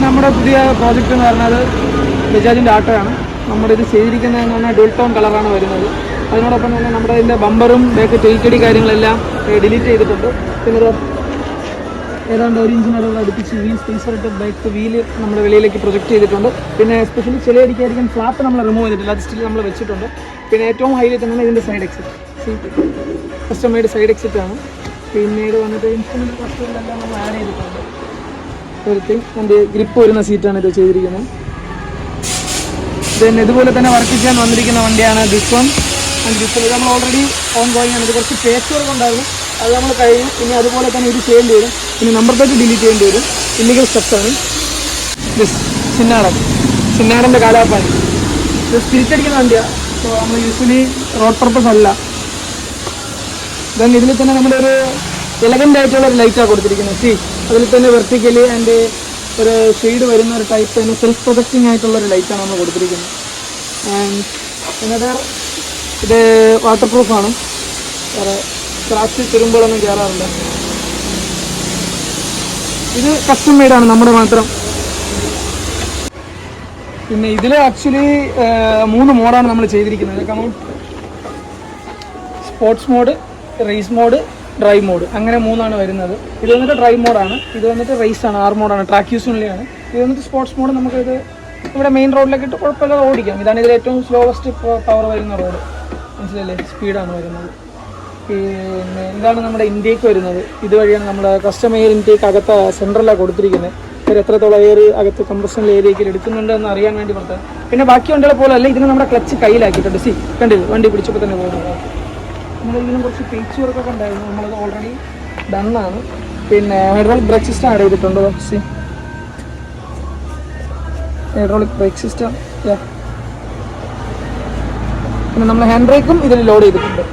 നമ്മുടെ പുതിയ പ്രോജക്റ്റ് എന്ന് പറഞ്ഞാൽ ബജാജിൻ്റെ ആട്ടോയാണ്. നമ്മുടെ ഇത് ചെയ്തിരിക്കുന്നതെന്ന് പറഞ്ഞാൽ ഡുവൽ ടോൺ കളറാണ് വരുന്നത്. അതിനോടൊപ്പം തന്നെ നമ്മുടെ ഇതിൻ്റെ ബമ്പറും ബാക്ക് ടേക്കടി കാര്യങ്ങളെല്ലാം ഡിലീറ്റ് ചെയ്തിട്ടുണ്ട്. പിന്നെ ഇത് ഏതാണ്ട് 1 ഇഞ്ചിനടുത്ത് അടുപ്പിച്ച് വീൽ സ്പേസറായിട്ട് ബാക്ക് വീല് നമ്മുടെ വെളിയിലേക്ക് പ്രൊജക്റ്റ് ചെയ്തിട്ടുണ്ട്. പിന്നെ എസ്പെഷ്യലി ചിലയടിക്കായിരിക്കും ഫ്ലാപ്പ് നമ്മൾ റിമൂവ് ചെയ്തിട്ടില്ല, അത് സ്റ്റിൽ നമ്മൾ വെച്ചിട്ടുണ്ട്. പിന്നെ ഏറ്റവും ഹൈലൈറ്റ് തന്നെ ഇതിൻ്റെ side exit, customised side exit ആണ്. പിന്നീട് വന്നിട്ട് ഇൻസ്ട്രുമെൻറ്റ് കസ്റ്റമെല്ലാം നമ്മൾ ആഡ് ചെയ്തിട്ടുണ്ട്. ഒരു എൻ്റെ ഗ്രിപ്പ് വരുന്ന സീറ്റാണ് ഇത് ചെയ്തിരിക്കുന്നത്. ദെൻ ഇതുപോലെ തന്നെ വർക്ക് ചെയ്യാൻ വന്നിരിക്കുന്ന വണ്ടിയാണ് this one. And this one നമ്മൾ ഓൾറെഡി ഓൺ ഗോയിങ് ആണ്. ഇത് കുറച്ച് പേച്ച് വർക്ക് ഉണ്ടായിരുന്നു, അത് നമ്മൾ കഴിഞ്ഞു. ഇനി അതുപോലെ തന്നെ ഇത് ചെയ്യേണ്ടി വരും. ഇനി നമ്പർ പ്ലേറ്റ് ഡിലീറ്റ് ചെയ്യേണ്ടി വരും. ഇല്ലീഗൽ സ്റ്റെപ്സാണ്. ദിസ് ചിന്നാടൻ്റെ കാലാപ്പാനി. ഇത് സ്പിരിറ്റ് അടിക്കുന്ന വണ്ടിയാണ്. സോ നമ്മൾ യൂഷ്വലി റോഡ് പർപ്പസ് അല്ല. ദെൻ ഇതിൽ തന്നെ നമ്മളൊരു എലഗൻ്റ് ആയിട്ടുള്ള ഒരു ലൈറ്റാണ് കൊടുത്തിരിക്കുന്നത്. അതിൽ തന്നെ വെർട്ടിക്കലി ആൻഡ് ഒരു ഷെയ്ഡ് വരുന്ന ഒരു ടൈപ്പ് തന്നെ സെൽഫ് പ്രൊജക്റ്റിംഗ് ആയിട്ടുള്ളൊരു ലൈറ്റാണ് നമ്മൾ കൊടുത്തിരിക്കുന്നത്. ആൻഡ് പിന്നെ ഇത് വാട്ടർ പ്രൂഫാണ്, വേറെ സ്ക്രാച്ച് തിരുമ്പോഴൊന്നും കയറാറില്ല. ഇത് കസ്റ്റം മെയ്ഡാണ്, നമ്മുടെ മാത്രം. പിന്നെ ഇതിൽ ആക്ച്വലി 3 മോഡാണ് നമ്മൾ ചെയ്തിരിക്കുന്നത്. കാരണം sports mode, race mode, drive mode, അങ്ങനെ 3 വരുന്നത്. ഇത് വന്നിട്ട് ഡ്രൈവ് മോഡാണ്, ഇത് വന്നിട്ട് റേസ് ആണ്, 6 മോഡാണ്, ട്രാക്ക് യൂസ് ഉള്ളിലാണ്. ഇത് വന്നിട്ട് സ്പോർട്സ് മോഡ്. നമുക്കിത് ഇവിടെ മെയിൻ റോഡിലേക്ക് ഇട്ട് കുഴപ്പമില്ലാതെ ഓടിക്കാം. ഇതാണ് ഇതിൽ ഏറ്റവും സ്ലോവസ്റ്റ് പവർ വരുന്ന റോഡ്, മനസ്സിലല്ലേ, സ്പീഡാണ് വരുന്നത്. പിന്നെ ഇതാണ് നമ്മുടെ ഇൻടേക്ക് വരുന്നത്. ഇതുവഴിയാണ് നമ്മുടെ കസ്റ്റം എയർ ഇൻടേക്ക് അകത്ത് സെൻട്രലാണ് കൊടുത്തിരിക്കുന്നത്. ഒരു എത്രത്തോളം എയർ അകത്ത് കംപ്രഷൻ ഏരിയയിൽ എടുക്കുന്നുണ്ട് എന്ന് അറിയാൻ വേണ്ടി പുറത്ത്. പിന്നെ ബാക്കി വണ്ടികളെ പോലെ അല്ല, ഇതിന് നമ്മുടെ ക്ലച്ച് കയ്യിലാക്കിയിട്ടുണ്ട്. കണ്ടില്ല, വണ്ടി പിടിച്ചപ്പോൾ തന്നെ പോകുന്നത്. നമ്മളിതിനും കുറച്ച് പേച്ച് വർക്കൊക്കെ ഉണ്ടായിരുന്നു, നമ്മളത് ഓൾറെഡി ഡണ്ണാണ്. പിന്നെ ഹൈഡ്രോളിക് ബ്രേക്ക് സിസ്റ്റം ആഡ് ചെയ്തിട്ടുണ്ട്. Hydraulic brake system. പിന്നെ നമ്മൾ ഹാൻഡ് ബ്രേക്കും ഇതിൽ ലോഡ് ചെയ്തിട്ടുണ്ട്.